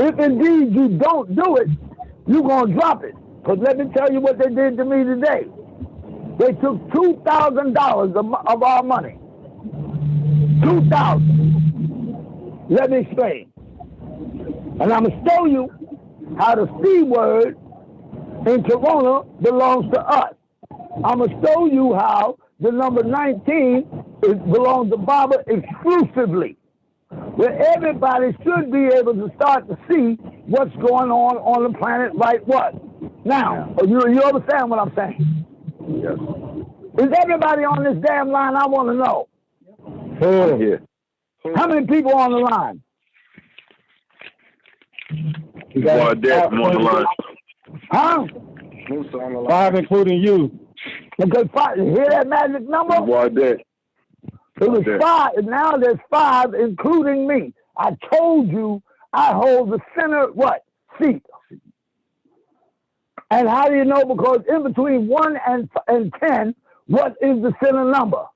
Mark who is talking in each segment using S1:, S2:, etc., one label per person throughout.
S1: If indeed you don't do it, you're going to drop it. Because let me tell you what they did to me today. They took $2,000 of our money. $2,000. Let me explain. And I'm going to show you how the C word in Corona belongs to us. I'm going to show you how the number 19 belongs to Baba exclusively. Where everybody should be able to start to see what's going on the planet right what. Now, you understand what I'm saying?
S2: Yes.
S1: Is everybody on this damn line? I want to know.
S2: Yeah.
S1: How many people on the line?
S2: You got
S3: on the line.
S1: Huh?
S2: 5, including you.
S1: Okay, 5. You hear that magic number?
S3: It
S1: was 5, and now there's 5, including me. I told you I hold the center, what? Seat. And how do you know? Because in between 1 and 10, what is the center number?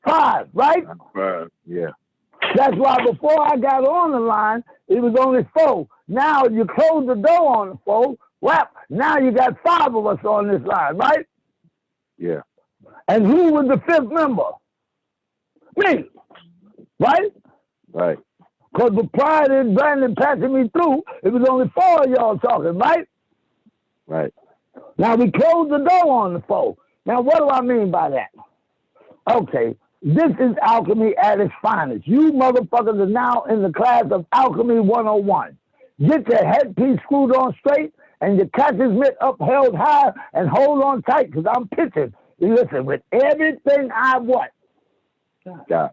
S1: 5, right?
S3: 5.
S2: Yeah.
S1: That's why before I got on the line, it was only 4. Now you close the door on the 4, whap, now you got 5 of us on this line, right?
S2: Yeah.
S1: And who was the 5th member? Me, right?
S2: Right.
S1: Because prior to Brandon passing me through, it was only 4 of y'all talking, right?
S2: Right.
S1: Now we closed the door on the 4. Now what do I mean by that? Okay, this is alchemy at its finest. You motherfuckers are now in the class of Alchemy 101. Get your headpiece screwed on straight and your catcher's mitt upheld high and hold on tight because I'm pitching. Listen, with everything I what?
S2: Got.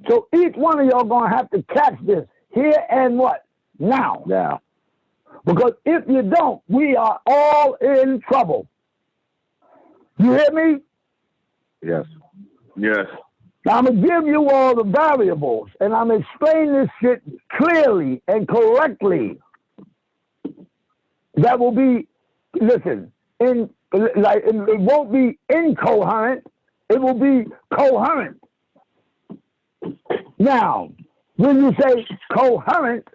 S1: So each one of y'all gonna have to catch this here and what? Now.
S2: Now.
S1: Because if you don't, we are all in trouble. You hear me?
S2: Yes.
S3: Yes.
S1: Now I'm gonna give you all the variables and I'm gonna explain this shit clearly and correctly. That will be, listen, it won't be incoherent, it will be coherent. Now, when you say coherent,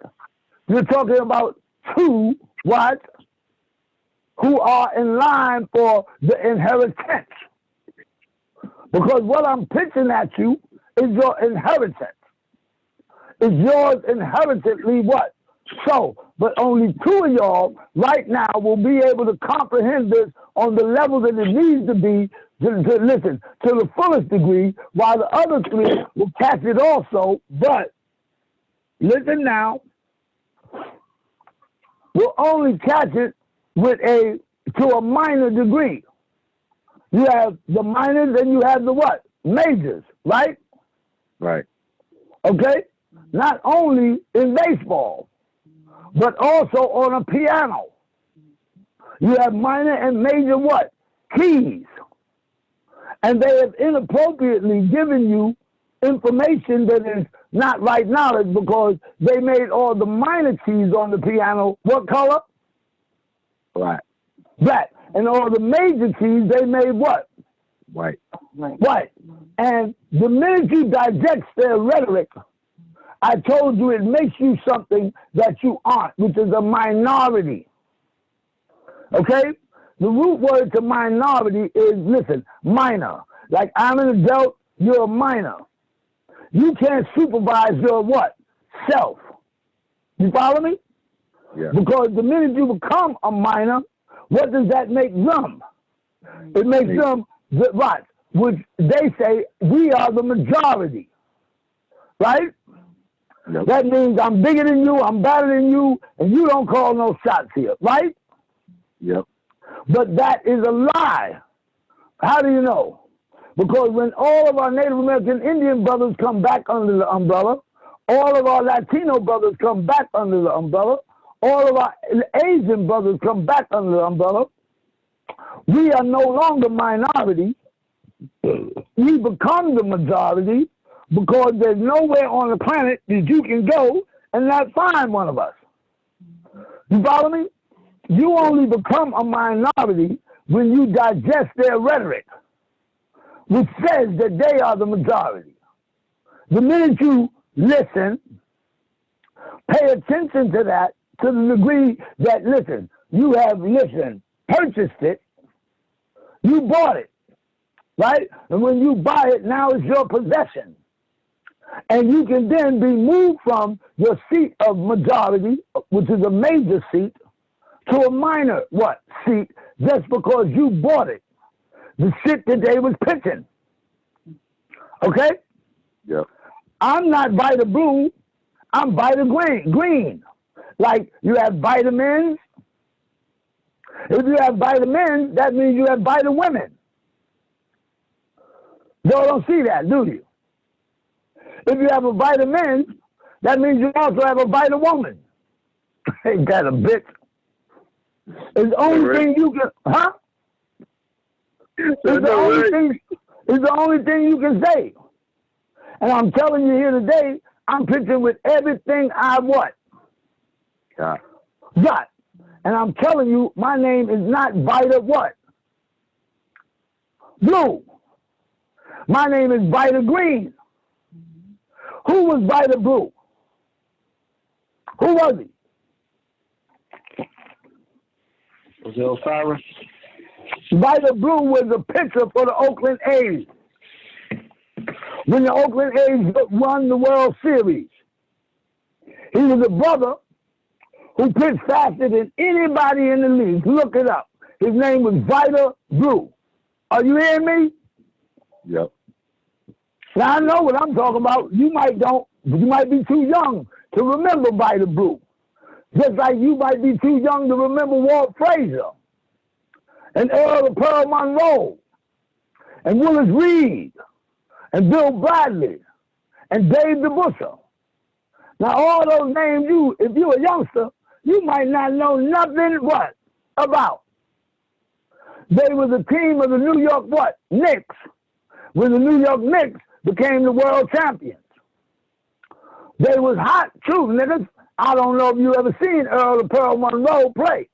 S1: you're talking about 2 what? Who are in line for the inheritance. Because what I'm pitching at you is your inheritance. It's yours inherently what? So, but only 2 of y'all right now will be able to comprehend this on the level that it needs to be to listen to the fullest degree, while the other 3 will catch it also. But listen now, we'll only catch it with to a minor degree. You have the minors and you have the what? Majors, right?
S2: Right.
S1: Okay? Not only in baseball, but also on a piano. You have minor and major what? Keys. And they have inappropriately given you information that is not right knowledge because they made all the minor keys on the piano what color?
S2: Black.
S1: Black. And all the major keys they made what?
S2: White.
S1: White. And the minute you digest their rhetoric, I told you it makes you something that you aren't, which is a minority. Okay? The root word to minority is, listen, minor. Like I'm an adult, you're a minor. You can't supervise your what? Self. You follow me?
S2: Yeah.
S1: Because the minute you become a minor, what does that make them? It makes them, right, which they say, we are the majority. Right?
S2: Yep.
S1: That means I'm bigger than you, I'm better than you, and you don't call no shots here, right?
S2: Yep.
S1: But that is a lie. How do you know? Because when all of our Native American Indian brothers come back under the umbrella, all of our Latino brothers come back under the umbrella, all of our Asian brothers come back under the umbrella, we are no longer minority. We become the majority because there's nowhere on the planet that you can go and not find one of us. You follow me? You only become a minority when you digest their rhetoric, which says that they are the majority. The minute you listen, pay attention to that to the degree that, listen, you have listened, purchased it, you bought it, right? And when you buy it, now it's your possession. And you can then be moved from your seat of majority, which is a major seat, to a minor, seat, just because you bought it. The shit that they was pitching. Okay?
S2: Yep.
S1: I'm not Vita Blue, I'm Vita Green. Like, you have vitamins. If you have vitamins, that means you have Vita Women. Y'all don't see that, do you? If you have a vitamin, that means you also have a Vita Woman. Ain't that a bitch? It's the only thing you can, huh? It's the only thing you can say. And I'm telling you here today, I'm pitching with everything I what? Got. And I'm telling you, my name is not Vita what? Blue. My name is Vita Green. Who was Vita Blue? Who was he?
S3: Was it Osiris?
S1: Vita Blue was a pitcher for the Oakland A's. When the Oakland A's won the World Series, he was a brother who pitched faster than anybody in the league. Look it up. His name was Vita Blue. Are you hearing me?
S2: Yep.
S1: Now I know what I'm talking about. You might be too young to remember Vita Blue. Just like you might be too young to remember Walt Frazier and Earl of Pearl Monroe and Willis Reed and Bill Bradley and Dave DeBusser. Now all those names, if you're a youngster, you might not know nothing about. They was a team of the New York Knicks, when the New York Knicks became the world champions. They was hot too, niggas. I don't know if you ever seen Earl of Pearl Monroe play.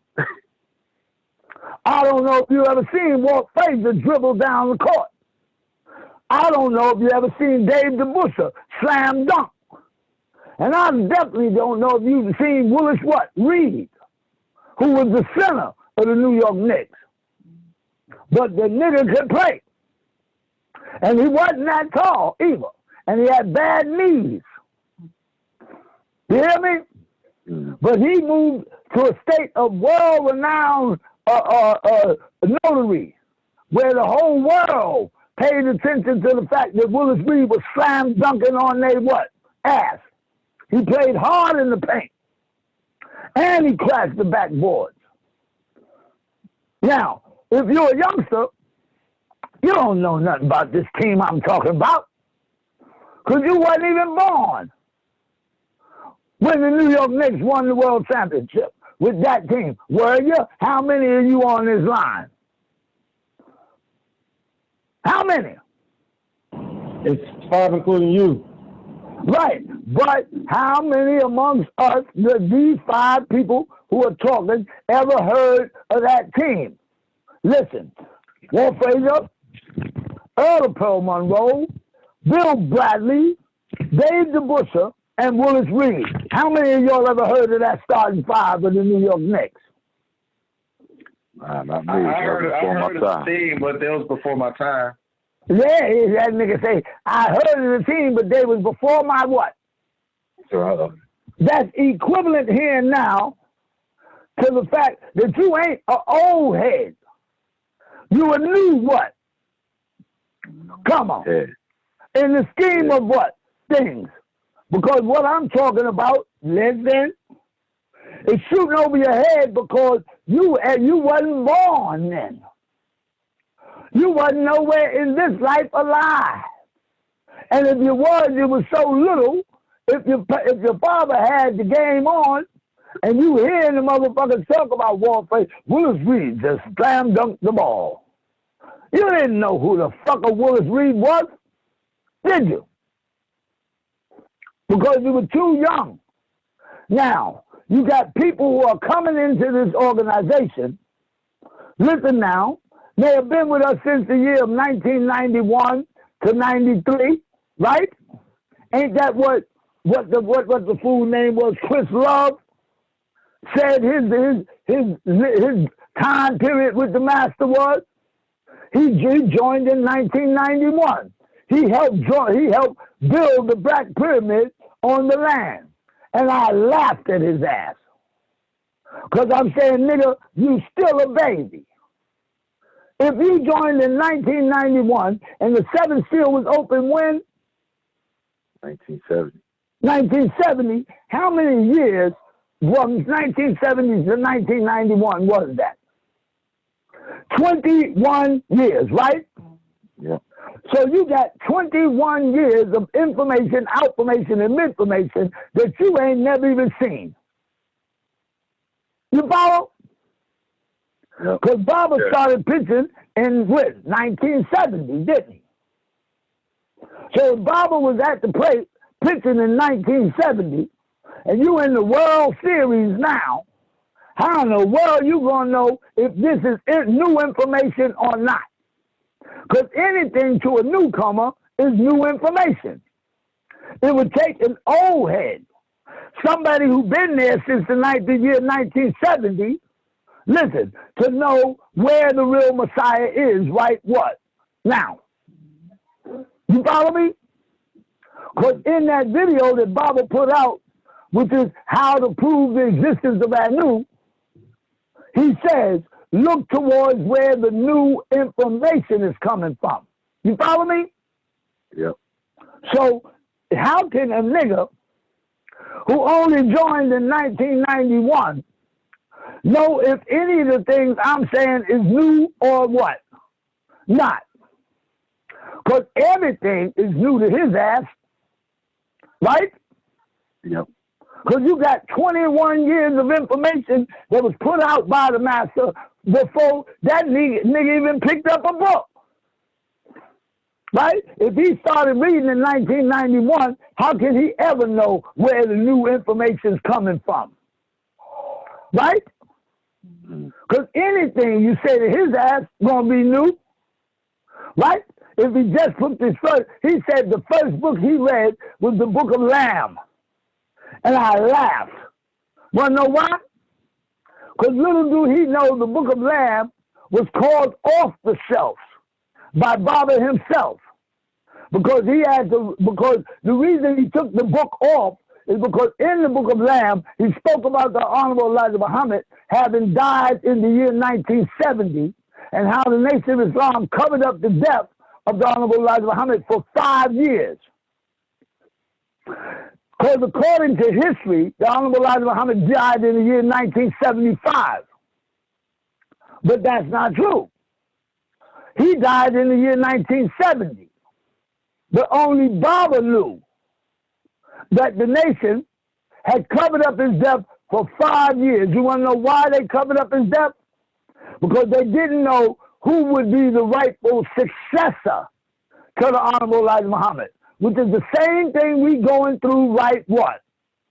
S1: I don't know if you ever seen Walt Frazier dribble down the court. I don't know if you ever seen Dave DeBusser slam dunk. And I definitely don't know if you've seen Willis Reed, who was the center of the New York Knicks. But the nigga could play. And he wasn't that tall either. And he had bad knees. You hear me? But he moved to a state of world-renowned notary, where the whole world paid attention to the fact that Willis Reed was slam dunking on their ass. He played hard in the paint. And he crashed the backboards. Now, if you're a youngster, you don't know nothing about this team I'm talking about, because you wasn't even born when the New York Knicks won the world championship with that team. Were you? How many are you on this line? How many?
S3: It's 5, including you.
S1: Right, but how many amongst us, these 5 people who are talking, ever heard of that team? Listen, Walt Frazier, Earl of Pearl Monroe, Bill Bradley, Dave DeBusser, and Willis Reed. How many of y'all ever heard of that starting 5 of the New York Knicks?
S2: Not me.
S3: I heard of the team, but that was before my time.
S1: Yeah, that nigga say, I heard of the team, but they was before my what? That's equivalent here now to the fact that you ain't an old head. You a new what? Come on.
S2: Yeah.
S1: In the scheme of what? Things. Because what I'm talking about, listen, is shooting over your head because you wasn't born then. You wasn't nowhere in this life alive. And if you was, it was so little. If your father had the game on, and you hearing the motherfuckers talk about Walt Frazier, Willis Reed just slam dunked the ball. You didn't know who the fuck Willis Reed was, did you? Because you were too young. Now, you got people who are coming into this organization. Listen now. They have been with us since the year of 1991 to 93, right? Ain't that what the fool name was? Chris Love said his time period with the master was. He joined in 1991. He helped build the Black Pyramid on the land, and I laughed at his ass. Because I'm saying, nigga, you still a baby. If you joined in 1991 and the seventh seal was open when?
S2: 1970.
S1: 1970. How many years from 1970 to 1991 was that? 21 years, right?
S2: Yeah.
S1: So you got 21 years of information, outformation, and information that you ain't never even seen. You follow? Because Baba started pitching in what, 1970, didn't he? So if Baba was at the plate pitching in 1970, and you in the World Series now, how in the world you gonna know if this is new information or not? Because anything to a newcomer is new information. It would take an old head, somebody who's been there since the year 1970, listen, to know where the real Messiah is right what? Now. You follow me? Because in that video that Baba put out, which is how to prove the existence of Anu, he says, look towards where the new information is coming from. You follow me?
S2: Yep.
S1: So how can a nigga who only joined in 1991 know if any of the things I'm saying is new or what? Not. Because everything is new to his ass. Right?
S2: Yep.
S1: Because you got 21 years of information that was put out by the master before that nigga even picked up a book. Right? If he started reading in 1991, how can he ever know where the new information is coming from? Right? Because anything you say to his ass is going to be new. Right? If he just put this first, he said the first book he read was the book of Lamb. And I laughed. Want to know why? Because little do he know the book of Lamb was called Off the Shelf by Baba himself. Because because the reason he took the book off is because in the book of Lamb, he spoke about the Honorable Elijah Muhammad having died in the year 1970 and how the Nation of Islam covered up the death of the Honorable Elijah Muhammad for 5 years. Because according to history, the Honorable Elijah Muhammad died in the year 1975. But that's not true. He died in the year 1970. But only Baba knew that the nation had covered up his death for 5 years. You want to know why they covered up his death? Because they didn't know who would be the rightful successor to the Honorable Elijah Muhammad, which is the same thing we going through right what?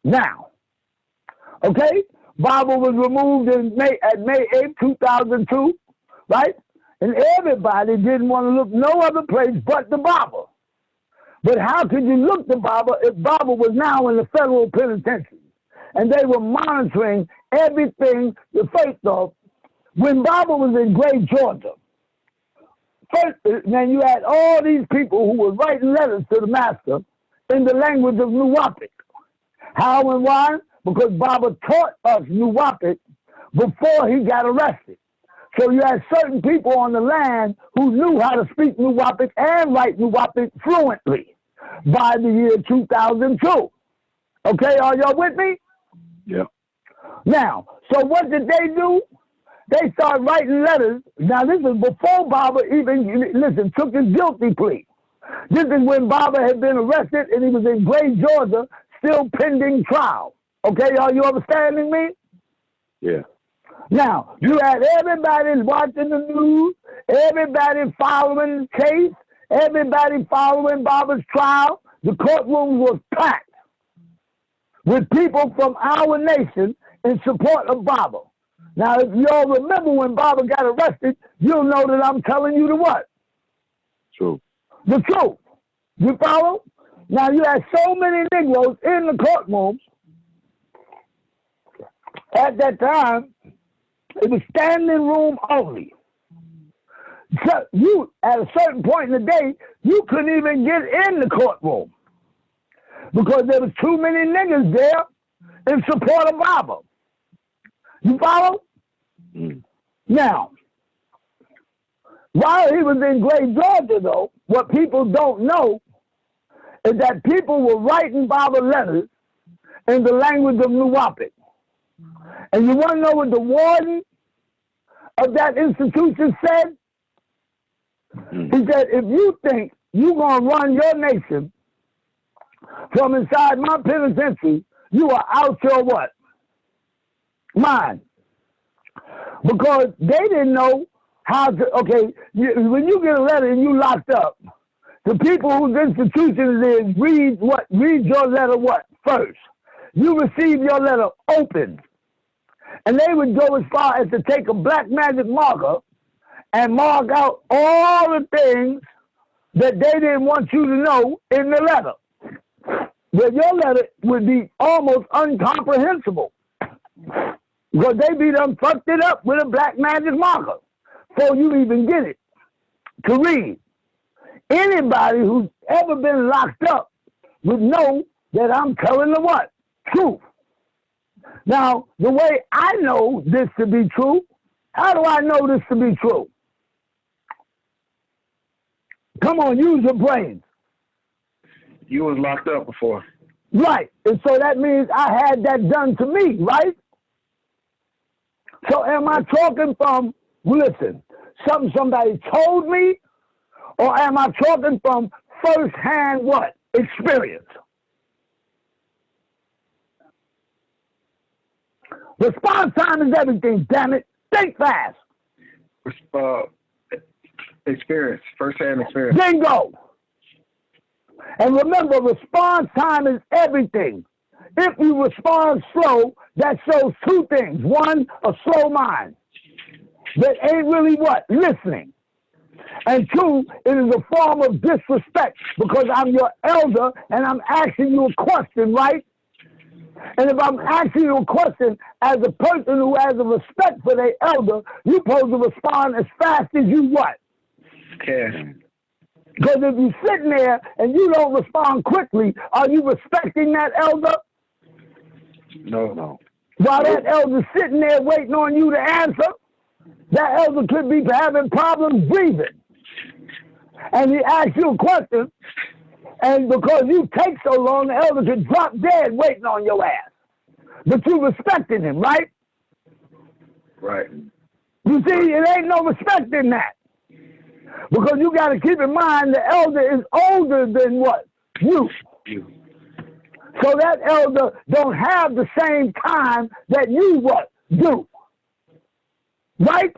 S1: Now. Okay? Baba was removed at May 8, 2002, right? And everybody didn't want to look no other place but the Baba. But how could you look to Baba if Baba was now in the federal penitentiary? And they were monitoring everything the faith of. When Baba was in Gray, Georgia, first, man, you had all these people who were writing letters to the master in the language of Nuwapic. How and why? Because Baba taught us Nuwapic before he got arrested. So you had certain people on the land who knew how to speak Nuwapic and write Nuwapic fluently by the year 2002. Okay, are y'all with me?
S2: Yeah.
S1: Now, so what did they do? They started writing letters. Now, this is before Baba even, took his guilty plea. This is when Baba had been arrested and he was in Gray, Georgia, still pending trial. Okay, are you understanding me?
S2: Yeah.
S1: Now, you had everybody watching the news, everybody following the case, everybody following Baba's trial. The courtroom was packed with people from our nation in support of Baba. Now, if y'all remember when Baba got arrested, you'll know that I'm telling you the what?
S2: True.
S1: The truth. You follow? Now, you had so many Negroes in the courtroom. At that time, it was standing room only. So you, at a certain point in the day, you couldn't even get in the courtroom because there was too many niggas there in support of Baba. You follow? Now, while he was in Great Georgia, though, what people don't know is that people were writing Baba letters in the language of Nuwapic. And you want to know what the warden of that institution said? He said, if you think you're going to run your nation from inside my penitentiary, you are out your what? Mind. Because they didn't know how to, okay, when you get a letter and you locked up, the people whose institution it is read your letter what? First. You receive your letter open. And they would go as far as to take a black magic marker and mark out all the things that they didn't want you to know in the letter. But your letter would be almost incomprehensible. Because they be done fucked it up with a black magic marker before you even get it to read. Anybody who's ever been locked up would know that I'm telling the what? Truth. Now, the way I know this to be true, how do I know this to be true? Come on, use your brains.
S3: You was locked up before.
S1: Right. And so that means I had that done to me, right? So am I talking from, listen, something somebody told me, or am I talking from first-hand what? Experience. Response time is everything, damn it. Think fast.
S3: Experience, first-hand experience.
S1: Bingo. And remember, response time is everything. If you respond slow, that shows two things. One, a slow mind that ain't really what? Listening. And two, it is a form of disrespect because I'm your elder and I'm asking you a question, right? And if I'm asking you a question as a person who has a respect for their elder, you're supposed to respond as fast as you what?
S3: Can.
S1: Because if you're sitting there and you don't respond quickly, are you respecting that elder?
S3: No.
S1: While that elder's sitting there waiting on you to answer, that elder could be having problems breathing. And he asks you a question, and because you take so long, the elder could drop dead waiting on your ass. But you respecting him, right?
S3: Right.
S1: You see, it ain't no respect in that. Because you got to keep in mind the elder is older than what? You. So that elder don't have the same time that you what? Do. Right?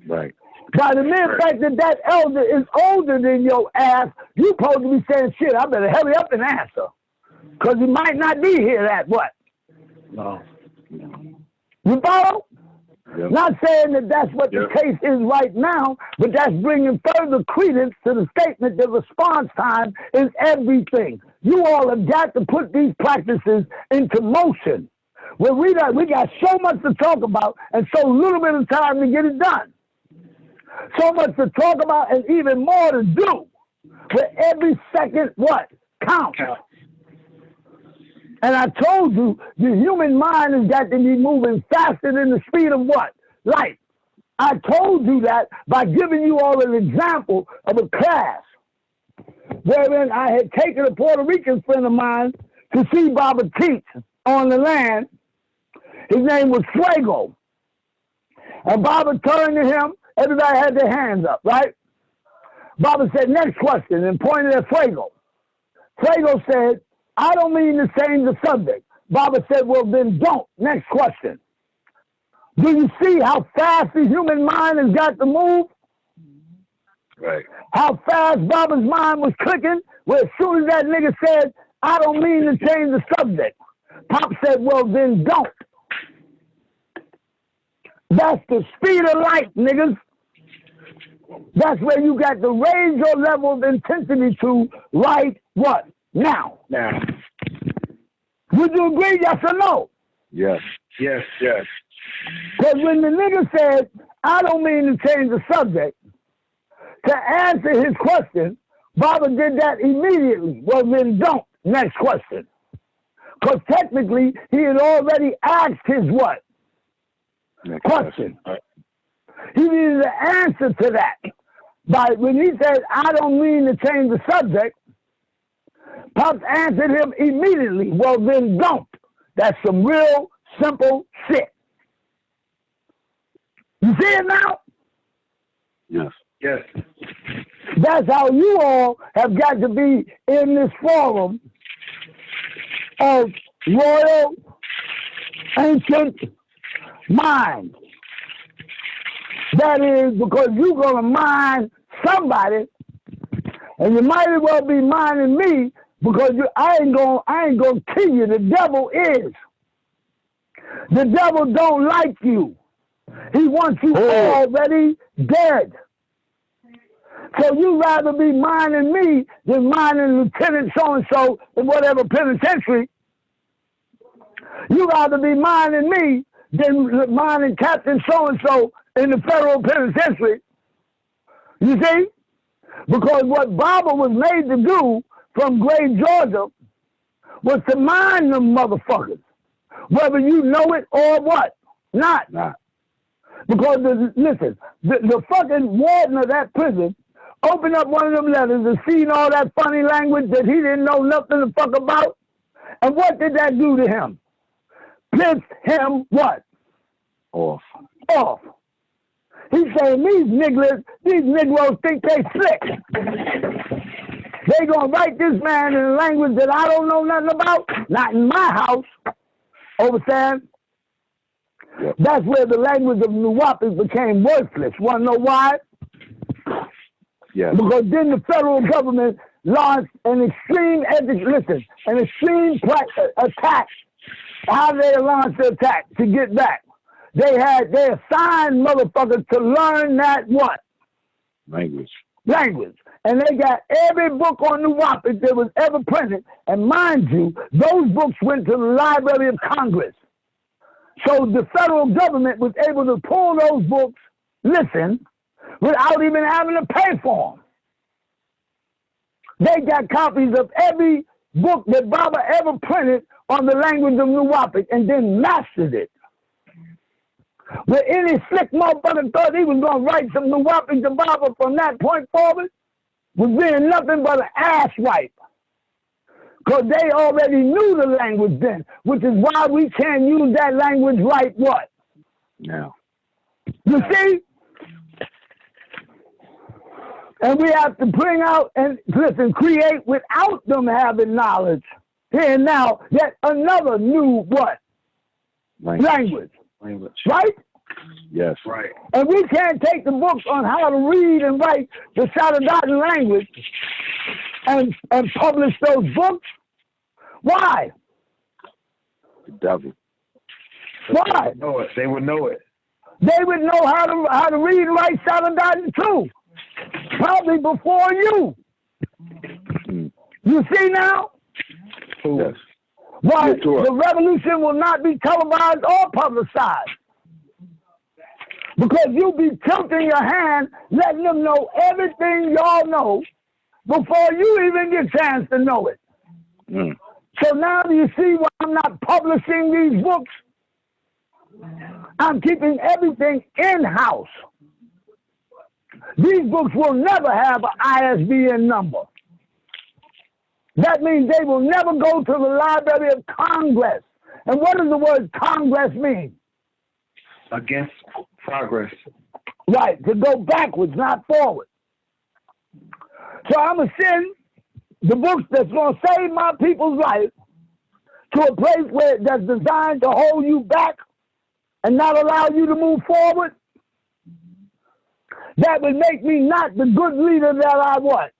S2: Right.
S1: By the mere fact that that elder is older than your ass, you supposed to be saying, shit, I better hurry up and answer. Because he might not be here at what?
S3: No.
S1: You follow?
S2: Yep.
S1: Not saying that that's what the case is right now, but that's bringing further credence to the statement that response time is everything. You all have got to put these practices into motion. Well, we got so much to talk about and so little bit of time to get it done. So much to talk about and even more to do. Where every second, what? Counts. And I told you, the human mind has got to be moving faster than the speed of what? Light. I told you that by giving you all an example of a class wherein I had taken a Puerto Rican friend of mine to see Baba teach on the land. His name was Fuego. And Baba turned to him. Everybody had their hands up, right? Baba said, next question, and pointed at Fuego. Fuego said, I don't mean to change the subject. Baba said, well, then don't. Next question. Do you see how fast the human mind has got to move?
S2: Right.
S1: How fast Baba's mind was clicking? Well, as soon as that nigga said, I don't mean to change the subject, Pop said, well, then don't. That's the speed of light, niggas. That's where you got to raise your level of intensity to right what? now.
S3: Now.
S1: Would you agree, yes or no?
S2: Yes.
S3: Yes, yes.
S1: Because when the nigga said, I don't mean to change the subject, to answer his question, Baba did that immediately. Well, then don't. Next question. Because technically, he had already asked his what?
S2: Next
S1: question. He needed an answer to that. But when he said, I don't mean to change the subject, Pops answered him immediately. Well, then don't. That's some real simple shit. You see it now?
S2: Yes.
S3: Yes.
S1: That's how you all have got to be in this forum of royal, ancient mind. That is because you're going to mind somebody, and you might as well be minding me because I ain't gonna kill you. The devil is. The devil don't like you. He wants you already dead. So you rather be minding me than minding Lieutenant so-and-so in whatever penitentiary. You rather be minding me than minding Captain so-and-so in the federal penitentiary. You see? Because what Baba was made to do from Gray, Georgia, was to mind them motherfuckers, whether you know it or what. Not. Because, listen, the fucking warden of that prison opened up one of them letters and seen all that funny language that he didn't know nothing the fuck about. And what did that do to him? Pissed him what?
S2: Off.
S1: He's saying these Negroes think they slick. They gonna write this man in a language that I don't know nothing about. Not in my house. Understand?
S2: Yep.
S1: That's where the language of Nuwapis became worthless. Wanna know why?
S2: Yes.
S1: Because then the federal government launched an extreme attack. How they launched the attack to get back? They assigned motherfuckers to learn that what?
S2: Language.
S1: And they got every book on the Nuwapis that was ever printed. And mind you, those books went to the Library of Congress. So the federal government was able to pull those books, without even having to pay for them. They got copies of every book that Baba ever printed on the language of Nuwapis and then mastered it. Where any slick motherfucker thought he was going to write some Nuwapis to Baba from that point forward was being nothing but an ass wipe. Because they already knew the language then, which is why we can't use that language right what?
S2: Now.
S1: You see? And we have to bring out and create without them having knowledge. Here and now, yet another new what? Language. Right?
S2: Yes.
S3: Right.
S1: And we can't take the books on how to read and write the Shaddah Da language and publish those books. Why?
S2: The devil.
S1: Why?
S3: They would know it.
S1: They would know how to read and write Shaddah Da too. Probably before you. You see now?
S2: Yes.
S1: Why the revolution will not be televised or publicized. Because you'll be tilting your hand, letting them know everything y'all know before you even get a chance to know it. So now do you see why I'm not publishing these books? I'm keeping everything in-house. These books will never have an ISBN number. That means they will never go to the Library of Congress. And what does the word Congress mean?
S3: Against progress.
S1: Right, to go backwards, not forward. So I'm going to send the books that's going to save my people's life to a place where that's designed to hold you back and not allow you to move forward. That would make me not the good leader that I what?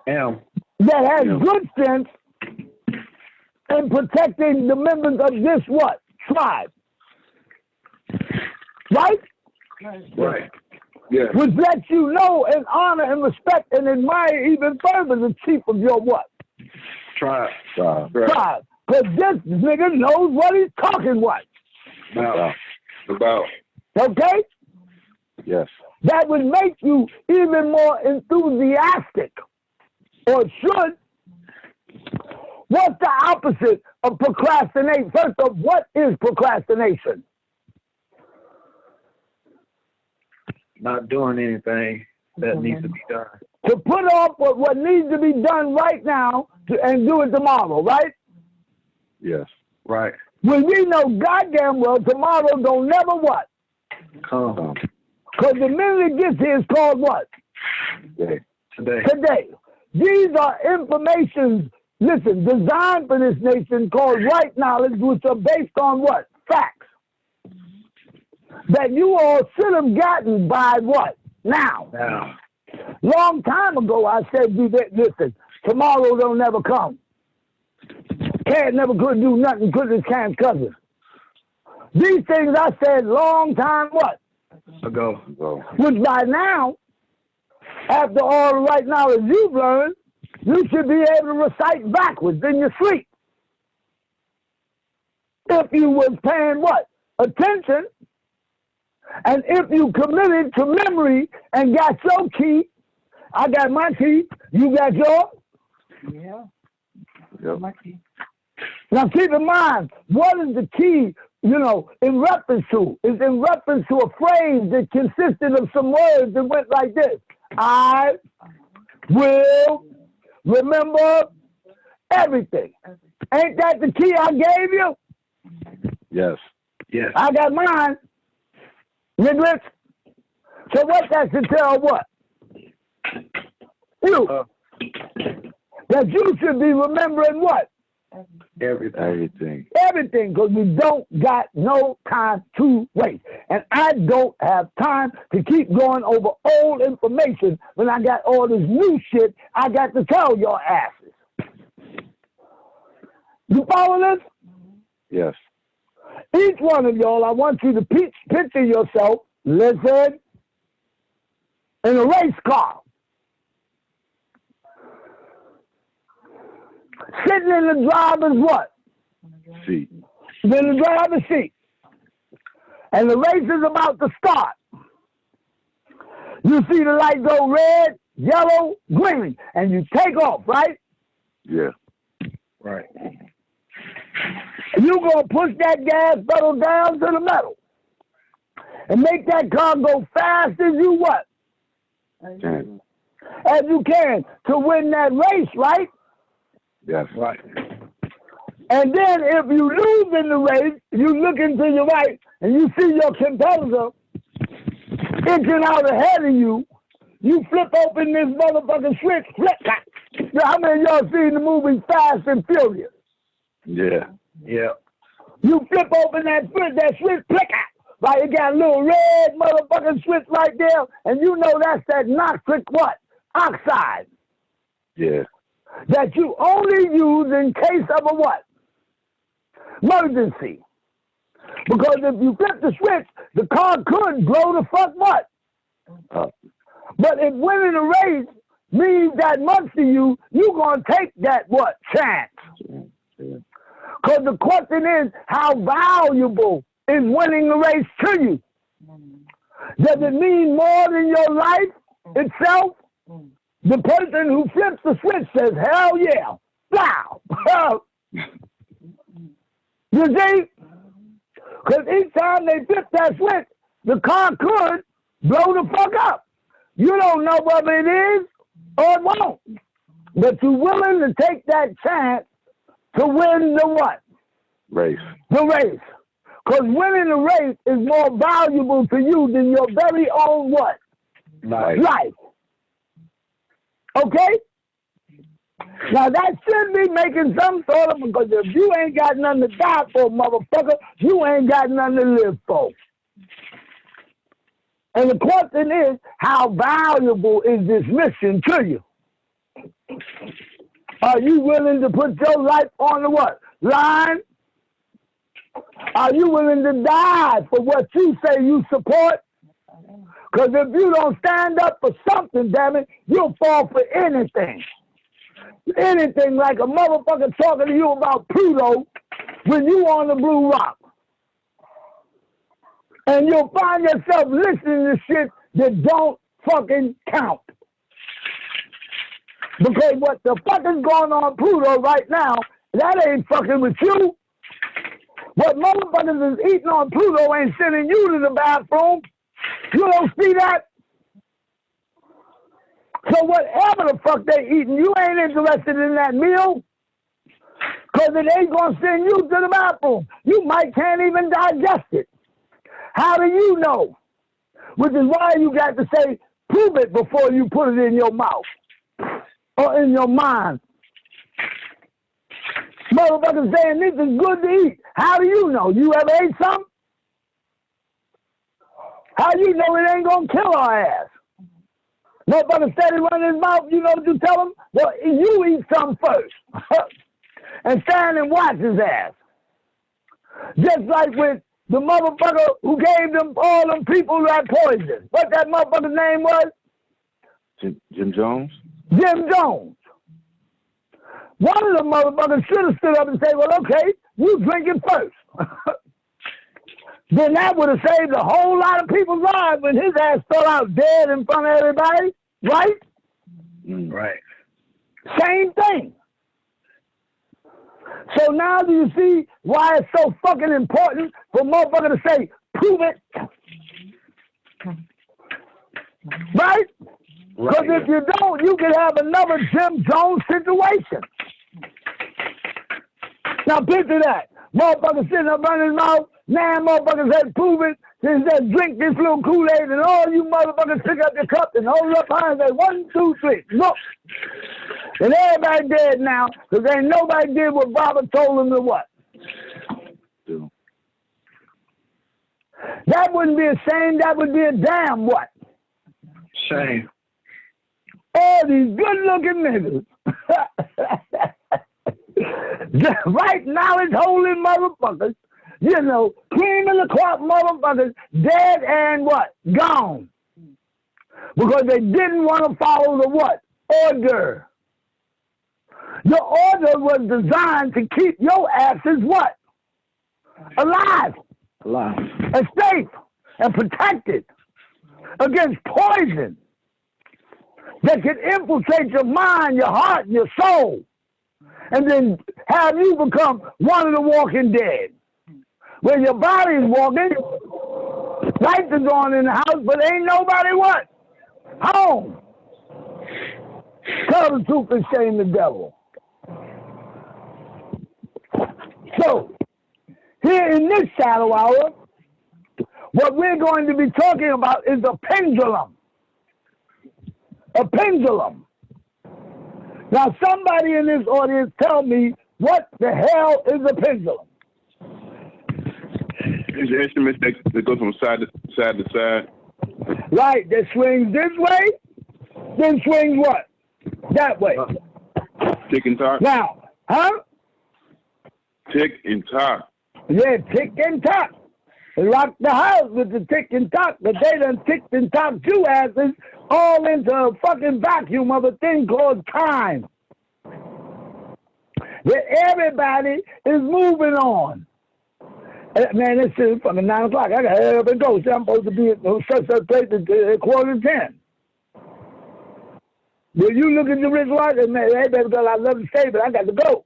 S3: Am.
S1: That has good sense in protecting the members of this what? Tribe. Right?
S3: Right. Yes.
S1: which lets you know and honor and respect and admire even further the chief of your what?
S3: Tribe.
S2: Tribe.
S1: Tribe. Because this nigga knows what he's talking what.
S3: About.
S1: Okay?
S2: Yes.
S1: That would make you even more enthusiastic, or should. What's the opposite of procrastinate? First of, what is procrastination?
S3: Not doing anything that needs to be done.
S1: To put off what needs to be done right now and do it tomorrow, right?
S2: Yes.
S3: Right.
S1: When we know goddamn well tomorrow don't never what?
S3: Come.
S1: Because the minute it gets here, it's called what? Today. These are informations, listen, designed for this nation called right knowledge, which are based on what? Facts. That you all should have gotten by what? Now. Long time ago, I said, listen, tomorrow don't never come. Cat never could do nothing, could his cat's cousin. These things I said long time what?
S3: Ago.
S1: Which by now, after all the right knowledge you've learned, you should be able to recite backwards in your sleep. If you was paying what? Attention. And if you committed to memory and got your key, I got my key, you got yours?
S4: Yeah.
S2: Yep.
S4: My key.
S1: Now keep in mind, what is the key, in reference to? It's in reference to a phrase that consisted of some words that went like this. I will remember everything. Ain't that the key I gave you?
S2: Yes.
S3: Yes.
S1: I got mine. Nicholas. So what that should tell what? You. That you should be remembering what?
S3: Everything.
S1: Everything, because we don't got no time to waste. And I don't have time to keep going over old information when I got all this new shit I got to tell your asses. You follow this?
S2: Yes.
S1: Each one of y'all, I want you to picture yourself, listen, in a race car. Sitting in the driver's what?
S2: Seat.
S1: In the driver's seat. And the race is about to start. You see the light go red, yellow, green, and you take off, right?
S2: Yeah.
S3: Right.
S1: And you're going to push that gas pedal down to the metal and make that car go fast as you what?
S2: Can.
S1: As you can to win that race, right?
S2: Yes.
S3: Right.
S1: And then if you lose in the race, you look into your right and you see your competitor inching out ahead of you. You flip open this motherfucking switch, flip. How many of y'all seen the movie Fast and Furious?
S2: Yeah.
S3: Yeah.
S1: You flip open that switch, click out. Right, you got a little red motherfucking switch right there, and you know that's that nitric what? Oxide.
S2: Yeah.
S1: That you only use in case of a what? Emergency. Because if you flip the switch, the car could blow the fuck what?
S2: Up.
S1: But if winning a race means that much to you, you're going to take that what? Chance.
S2: Yeah.
S1: Because the question is, how valuable is winning the race to you? Does it mean more than your life itself? The person who flips the switch says, hell yeah, wow. You see? Because each time they flip that switch, the car could blow the fuck up. You don't know whether it is or it won't. But you're willing to take that chance to win the what?
S2: Race.
S1: The race. Because winning the race is more valuable to you than your very own what? Life. Okay? Now that should be making some sort of, because if you ain't got nothing to die for, motherfucker, you ain't got nothing to live for. And the question is, how valuable is this mission to you? Are you willing to put your life on the what? Line? Are you willing to die for what you say you support? Because if you don't stand up for something, damn it, you'll fall for anything. Anything like a motherfucker talking to you about Pluto when you on the Blue Rock. And you'll find yourself listening to shit that don't fucking count. Because what the fuck is going on Pluto right now, that ain't fucking with you. What motherfuckers is eating on Pluto ain't sending you to the bathroom. You don't see that? So whatever the fuck they eating, you ain't interested in that meal. Because it ain't going to send you to the bathroom. You might can't even digest it. How do you know? Which is why you got to say, prove it before you put it in your mouth. Or in your mind. Motherfuckers saying this is good to eat. How do you know? You ever ate some? How you know it ain't gonna kill our ass? Motherfucker steady running his mouth, you know what you tell him? Well, you eat some first. And stand and watch his ass. Just like with the motherfucker who gave them all them people that poison. What that motherfucker's name was?
S2: Jim Jones?
S1: Jim Jones. One of the motherfuckers should have stood up and said, well, okay, you drink it first. Then that would have saved a whole lot of people's lives when his ass fell out dead in front of everybody, right?
S3: Right.
S1: Same thing. So now do you see why it's so fucking important for motherfucker to say, prove it? Right? Because if you don't, you could have another Jim Jones situation. Now picture that. Motherfucker sitting up running his mouth. Now motherfuckers said, prove it. They said, drink this little Kool-Aid, and all you motherfuckers pick up your cup and hold it up high and say, 1, 2, 3, look. And everybody dead now, because ain't nobody did what Baba told them to what.
S2: Yeah.
S1: That wouldn't be a shame, that would be a damn what?
S3: Shame.
S1: All these good-looking niggas. Right knowledge holding motherfuckers. You know, cream of the crop motherfuckers, dead and what? Gone. Because they didn't want to follow the what? Order. The order was designed to keep your asses what? Alive.
S3: Alive.
S1: And safe. And protected. Against poison. That can infiltrate your mind, your heart, and your soul. And then have you become one of the walking dead. Where your body's walking, lights are going in the house, but ain't nobody what? Home. Tell the truth and shame the devil. So, here in this shadow hour, what we're going to be talking about is a pendulum. A pendulum. Now, somebody in this audience tell me what the hell is a pendulum?
S4: It's an instrument that goes from side to side.
S1: Right, that swings this way, then swings what? That way.
S4: Tick and tock.
S1: Now, huh?
S4: Tick and tock.
S1: Yeah, tick and tock. They rock the house with the tick and tock, but they done ticked and tocked two asses all into a fucking vacuum of a thing called time. That everybody is moving on. Man, it's fucking 9 o'clock. I got to go. See, I'm supposed to be at such place at 9:45. Will you look at the wristwatch? Man, hey, baby girl, I love to stay, but I got to go.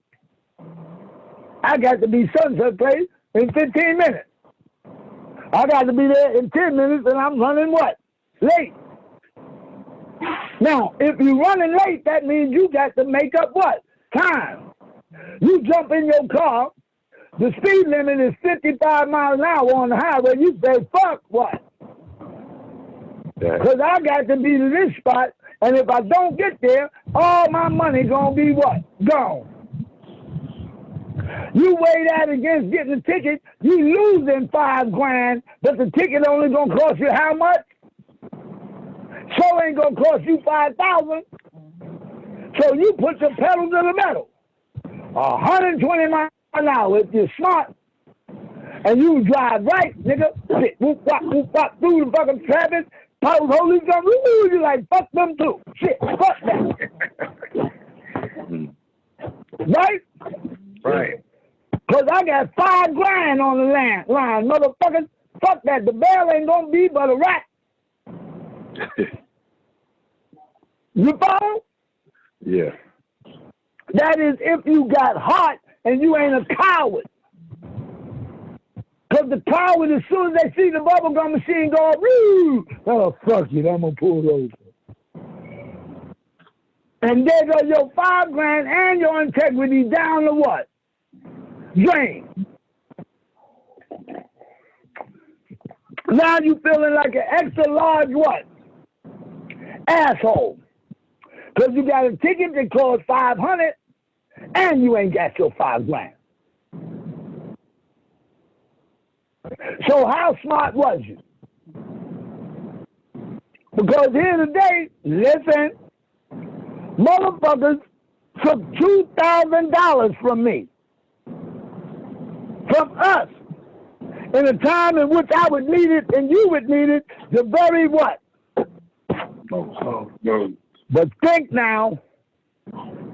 S1: I got to be such place in 15 minutes. I got to be there in 10 minutes, and I'm running what? Late. Now, if you're running late, that means you got to make up what? Time. You jump in your car. The speed limit is 55 miles an hour on the highway. You say, fuck what? Because I got to be to this spot, and if I don't get there, all my money going to be what? Gone. You weigh that against getting a ticket, you losing $5,000, but the ticket only going to cost you how much? So ain't going to cost you $5,000. So you put your pedal to the metal. 120 miles an hour if you're smart. And you drive right, nigga. Whoop, wop, through the fucking traffic. Police come, ooh, you like, fuck them too. Shit, fuck that. Right?
S3: Right.
S1: Because I got $5 grand on the line, motherfuckers. Fuck that. The bail ain't going to be but a rat. You follow?
S2: Yeah.
S1: That is if you got heart and you ain't a coward. Because the coward, as soon as they see the bubblegum machine go, woo, oh, fuck it, I'm going to pull it over. And there goes your $5 grand and your integrity down to what? Drain. Now you feeling like an extra large what? Asshole. Because you got a ticket that costs $500 and you ain't got your $5 grand. So how smart was you? Because here today, listen, motherfuckers took $2,000 from me. From us. In a time in which I would need it and you would need it, the very what?
S4: No.
S1: But think now.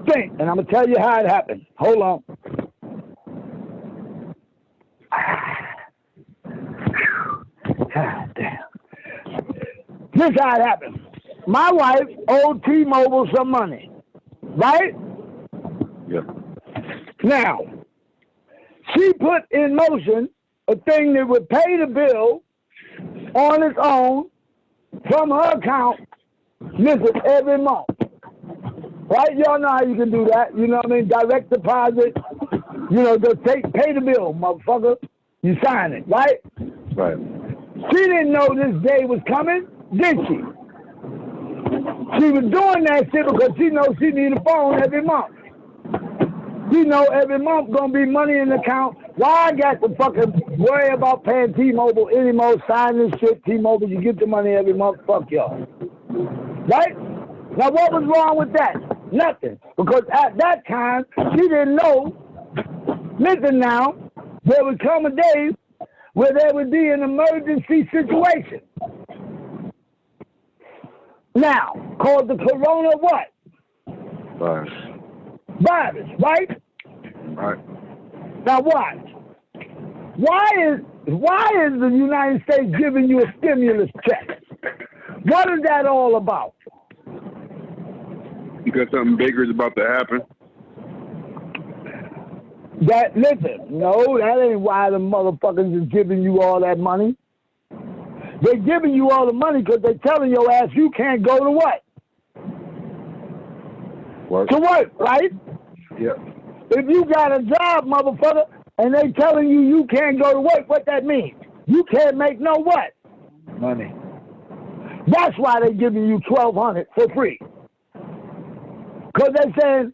S1: Think. And I'm going to tell you how it happened. Hold on. God damn. This how it happened. My wife owed T-Mobile some money. Right?
S2: Yeah.
S1: Now, she put in motion a thing that would pay the bill on its own from her account, listen, every month. Right? Y'all know how you can do that. You know what I mean? Direct deposit. You know, just pay the bill, motherfucker. You sign it, right?
S2: Right.
S1: She didn't know this day was coming, did she? She was doing that shit because she knows she needs a phone every month. She know every month gonna be money in the account. Why I got to fucking worry about paying T-Mobile anymore, signing this shit, T-Mobile, you get the money every month, fuck y'all. Right? Now what was wrong with that? Nothing. Because at that time, she didn't know, listen now, there would come a day where there would be an emergency situation. Now, called the corona what? Virus, right?
S2: Right.
S1: Now watch. Why is the United States giving you a stimulus check? What is that all about?
S4: Because something bigger is about to happen.
S1: Listen, no, that ain't why the motherfuckers is giving you all that money. They're giving you all the money because they're telling your ass you can't go to what?
S2: Work.
S1: To work, right?
S2: Yep.
S1: If you got a job, motherfucker, and they telling you can't go to work, what that means? You can't make no what?
S3: Money.
S1: That's why they giving you $1,200 for free. Because they saying,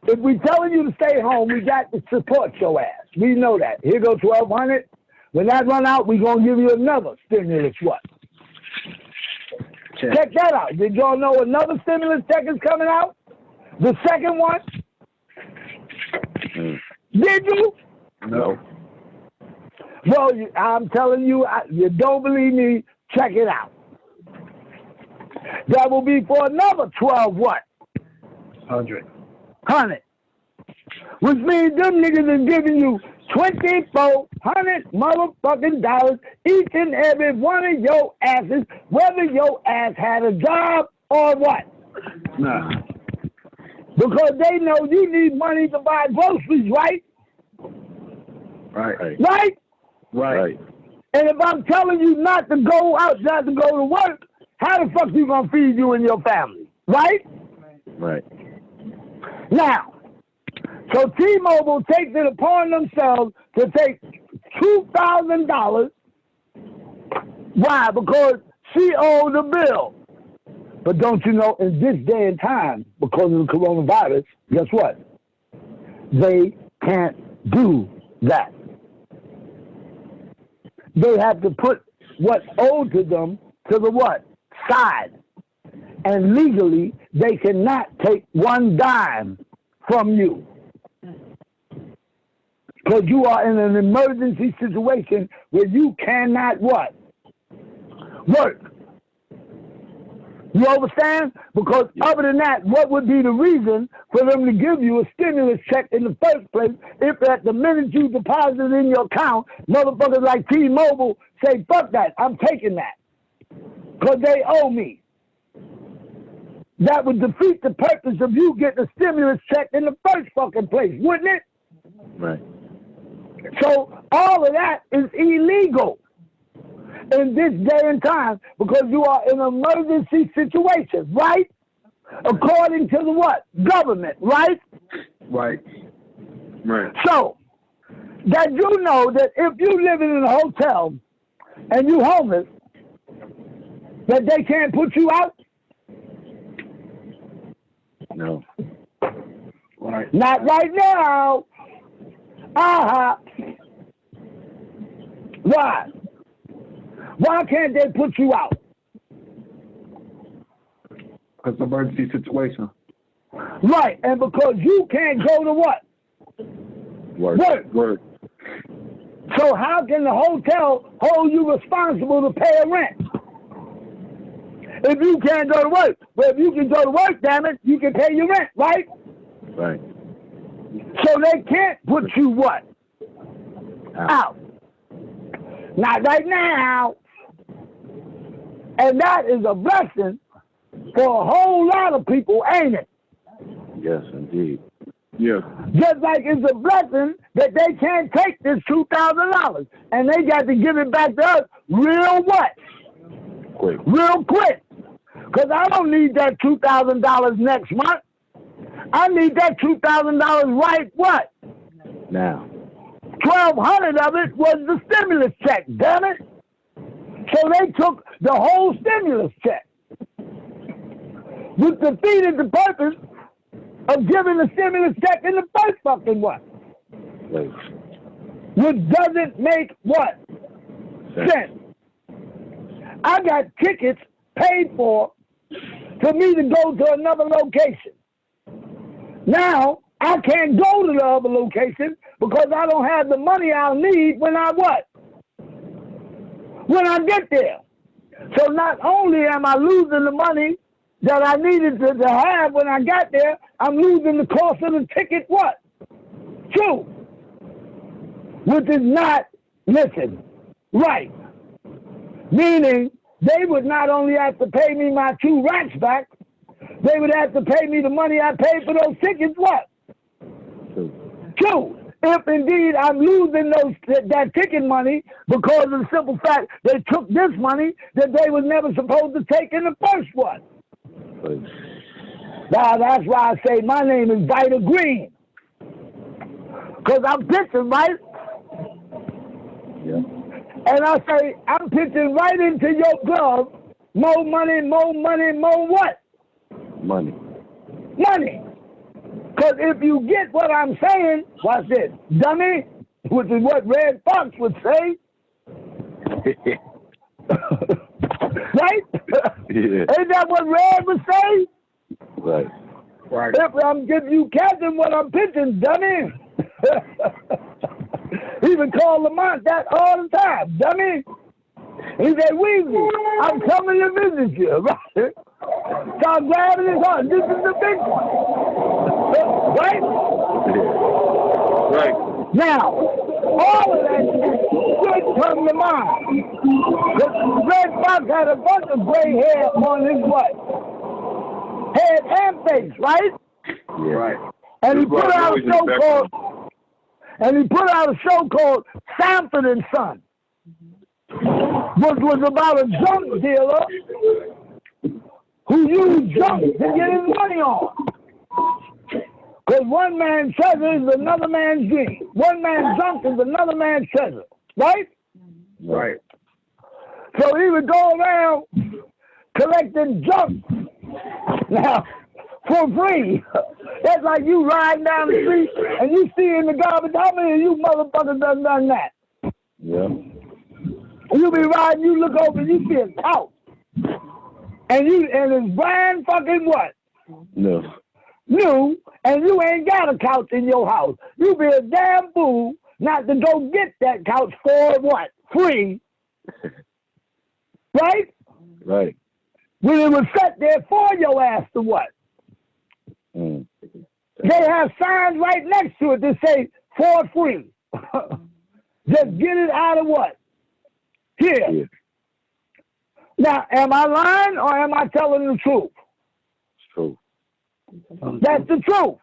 S1: if we telling you to stay home, we got to support your ass. We know that. Here go $1,200. When that run out, we gonna give you another stimulus what? Check that out. Did y'all know another stimulus check is coming out? The second one? Did you?
S2: No.
S1: Well, I'm telling you, you don't believe me, check it out. That will be for another 12 what?
S3: 100.
S1: Which means them niggas is giving you $2,400 motherfucking dollars each and every one of your asses, whether your ass had a job or what.
S3: Nah.
S1: Because they know you need money to buy groceries, right?
S3: Right.
S1: Right?
S3: Right.
S1: And if I'm telling you not to go out, not to go to work, how the fuck you gonna feed you and your family? Right?
S2: Right.
S1: Now, so T-Mobile takes it upon themselves to take $2,000. Why? Because she owed the bill. But don't you know, in this day and time, because of the coronavirus, guess what? They can't do that. They have to put what's owed to them to the what? Side. And legally, they cannot take one dime from you. Because you are in an emergency situation where you cannot what? Work. You understand? Because other than that, what would be the reason for them to give you a stimulus check in the first place if at the minute you deposit it in your account, motherfuckers like T-Mobile say, fuck that, I'm taking that. Because they owe me. That would defeat the purpose of you getting a stimulus check in the first fucking place, wouldn't it?
S2: Right.
S1: So all of that is illegal in this day and time because you are in an emergency situation, right? According to the what? Government, right?
S2: Right. Right.
S1: So, that you know that if you living in a hotel and you homeless, that they can't put you out?
S2: No. Right.
S1: Not right now. Why? Why can't they put you out?
S2: Because it's an emergency situation.
S1: Right, and because you can't go to what? Work. So how can the hotel hold you responsible to pay a rent? If you can't go to work. But if you can go to work, damn it, you can pay your rent, right?
S2: Right.
S1: So they can't put you what? Out. Not right now. And that is a blessing for a whole lot of people, ain't it?
S2: Yes, indeed.
S4: Yes.
S1: Just like it's a blessing that they can't take this $2,000 and they got to give it back to us real what?
S2: Quick.
S1: Real quick. Because I don't need that $2,000 next month. I need that $2,000 right what?
S2: Now.
S1: 1,200 of it was the stimulus check, damn it. So they took the whole stimulus check, which defeated the purpose of giving the stimulus check in the first fucking one.
S2: Right.
S1: Which doesn't make what? Sense. I got tickets paid for me to go to another location. Now, I can't go to the other location because I don't have the money I'll need when I what? When I get there. So not only am I losing the money that I needed to have when I got there, I'm losing the cost of the ticket what? Too. Which is not, listen, right. Meaning, they would not only have to pay me my 2 racks back, they would have to pay me the money I paid for those tickets, what? 2. If indeed I'm losing that ticket money because of the simple fact they took this money that they was never supposed to take in the first one. Now that's why I say my name is Vita Green. Because I'm pitching, right?
S2: Yeah.
S1: And I say, I'm pitching right into your glove. More money, more what?
S2: Money.
S1: Money. Because if you get what I'm saying, watch this, dummy, which is what Red Fox would say. Right?
S2: Yeah.
S1: Ain't that what Red would say?
S2: Right.
S3: Right.
S1: If I'm giving you catching what I'm pitching, dummy. He would call Lamont that all the time, dummy. He said, Weezy, I'm coming to visit you, right? So I'm grabbing his arm. This is the big one. Right?
S4: Right.
S1: Now, all of that shit should come to mind. Because Red Fox had a bunch of gray hair on his what? Head and face, right?
S2: Yeah. Right.
S1: And he put out a show called Sanford and Son, which was about a junk dealer who used junk to get his money on. Because one man's treasure is another man's dream. One man's junk is another man's treasure. Right?
S2: Right.
S1: So he would go around collecting junk. Now, for free. That's like you riding down the street and you see in the garbage, how many of you motherfuckers done that?
S2: Yeah.
S1: You be riding, you look over, you see a couch. And it's brand fucking what?
S2: No.
S1: New, and you ain't got a couch in your house. You be a damn fool not to go get that couch for what? Free. Right?
S2: Right.
S1: when it was set there for your ass to what?
S2: Mm.
S1: They have signs right next to it that say for free. Just get it out of what? Here.
S2: Yeah.
S1: Now, am I lying or am I telling the truth?
S2: It's true.
S1: That's the truth.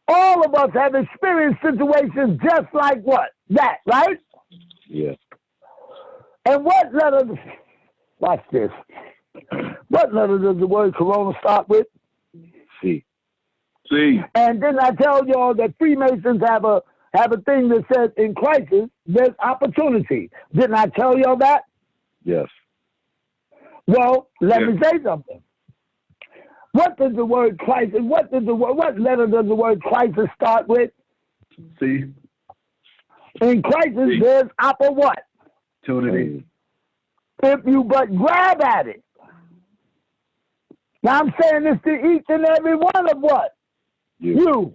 S1: All of us have experienced situations just like what? That, right?
S2: Yeah.
S1: And what letter, watch this. What letter does the word corona start with?
S2: See.
S4: See.
S1: And then I tell y'all that Freemasons have a thing that says in crisis, there's opportunity. Didn't I tell y'all that?
S2: Yes.
S1: Well, let me say something. What does the word crisis, what letter does the word crisis start with?
S3: See?
S1: In crisis, there's what?
S3: Opportunity.
S1: If you but grab at it. Now I'm saying this to each and every one of what?
S2: You.
S1: You.